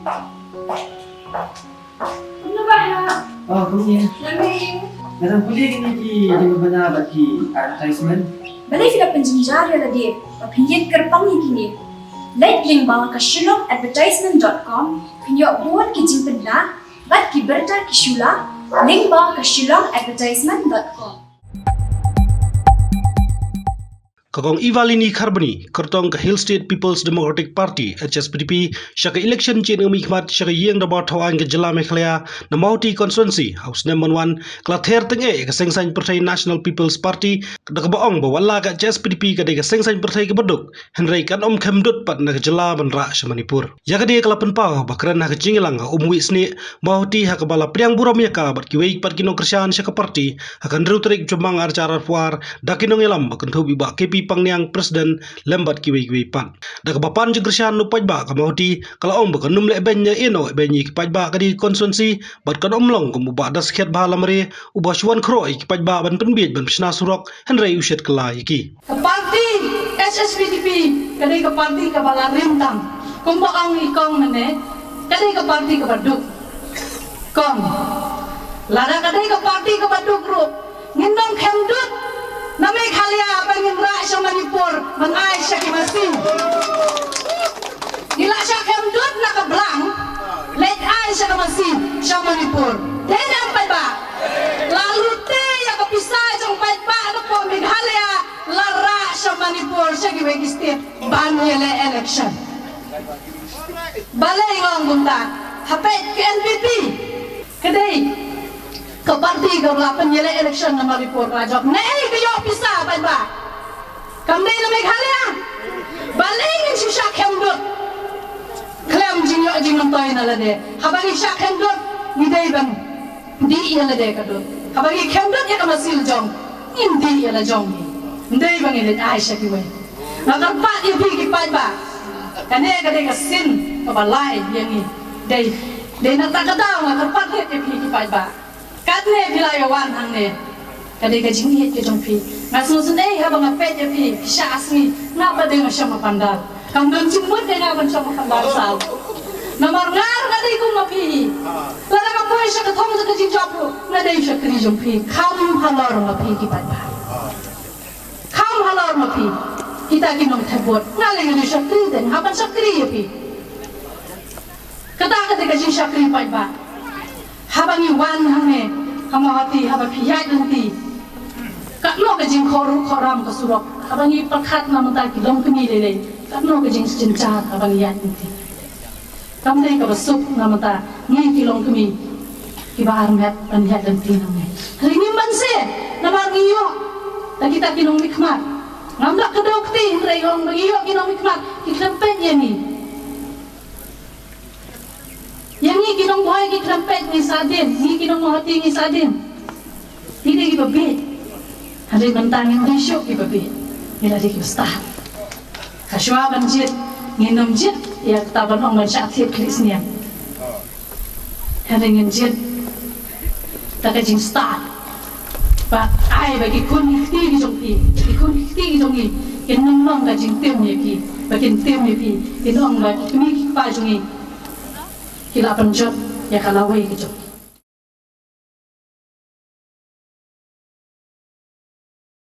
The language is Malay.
Ano ba ha? Oh, kuya. Lamig. Narang kuya kiniki di mabanabat ki advertisement. Balay sila penjenjar ya lagi. Papinyin kerpang ni kini. Like link bawah ke shillongadvertisement.com. Pinyo buat ki jimpen na. Bat ki berta ki shula. Link bawah ke shillongadvertisement.com. Kagong Ivalini Kharbani, Kertong ke Hill State People's Democratic Party (HSPDP), syaka election chen ng mikmat syaka yeng dapat tawan ke Jela Mekhlaya na Mauti Constituency House Number 1 klather tenge ke Sengsan Partai National People's Party da kebaong bawala ke HSPDP ke ke Sengsan Partai ke Beduk Henry kan Khemdut pat na ke Jela Bandra Manipur. Ya ke dia kelapan pau bakran ha ke Jingilang Wisni Mauti ha ke bala priang buram ya ka bat ki weik pat kinong Krisyan syaka parti akan rutrik jomang arcara puar da kinong elam bakan thubi ba KP Pangniang Presiden lembat kiwi pan. Da kapapan je Krisyan no pajba ka Mauti kalau ong bakan numle benya ino benyi ki pajba ka di konsumsi bat kan omlong kum ba das khiat ba lamre uba shwan kroi ki pajba ban penbiet ban pisna surok henrei ushet kala iki. Parti HSPDP kadai ka parti ka bala rimtam kum ba ang ikong mene kadai ka parti ka Beduk kong lada kadai ka parti ka Beduk group ngindong Khemdut namay khalya pangin ra sa Manipur manay siya kimasin nila siya Khemdut na kablang let ay siya kimasin sa Manipur dahil ang payba lalu te ya kapisay sa payba ano po Meghalaya lara sa Manipur siya giwag state banwele election balay ngong bunta hapit ke NPP kadai ke parti ke belapan yele election na Manipur rajok nei kayo pisa ba kamdai na Meghalaya balingin si Shak Khemdut klem jinyo jingon toy na lade habagi Shak Khemdut ngidai bang di iya lade kadut habagi Khemdut ya kamasil jong indi ya la jong ndai bang ile Aisha kiwe nakar pa ya bigi pa ba kane kadai ka sin ka balai yangi dei na takadaw nakar pa ya bigi pa ba kadne bilayawan hangne kadai ka jingi ke jongpi ngasusun habang apet ya pi sya asmi ngapa de ngasya mapandar kamdon cimut de ngaban sya mapandar sal namar ngar kadai ku mapi lada ka poy sya ka thong ka jinjapro ngadai sya kri jongpi kham halor mapi ki padba kham halor mapi kita kinong thabot ngale ngi sya kri den haban sya kri ya pi kata kadai ka jing sya kri padba habang iwan hangne hamahati habapi yai nanti katno ke jing khoram ka surok abangi pakhat na mata ki long kni le katno ke jing sincha abangi yan ti kamdei ka basuk na mata ngi ki long kni ki bar met an ya dan ti nang ringi manse na mangiyo ta kita kinong mikmat ngamda ka dokti reyong mangiyo kinong mikmat ki klempen yani yangi kinong boy ki klempen ni sadin ni kinong mohati ni sadin ini ki babet hari mentangin risuk di babi ila di kustah kaswa banjit nginum jit ya taban ong syatif krisnya hari nginjit takajing star ba ai bagi kun ti jongpi kun ti jongi kinum nong kajing tem ye ki bakin tem ye pi kinong ba kimi pa jongi kila penjot ya kalawai ki jong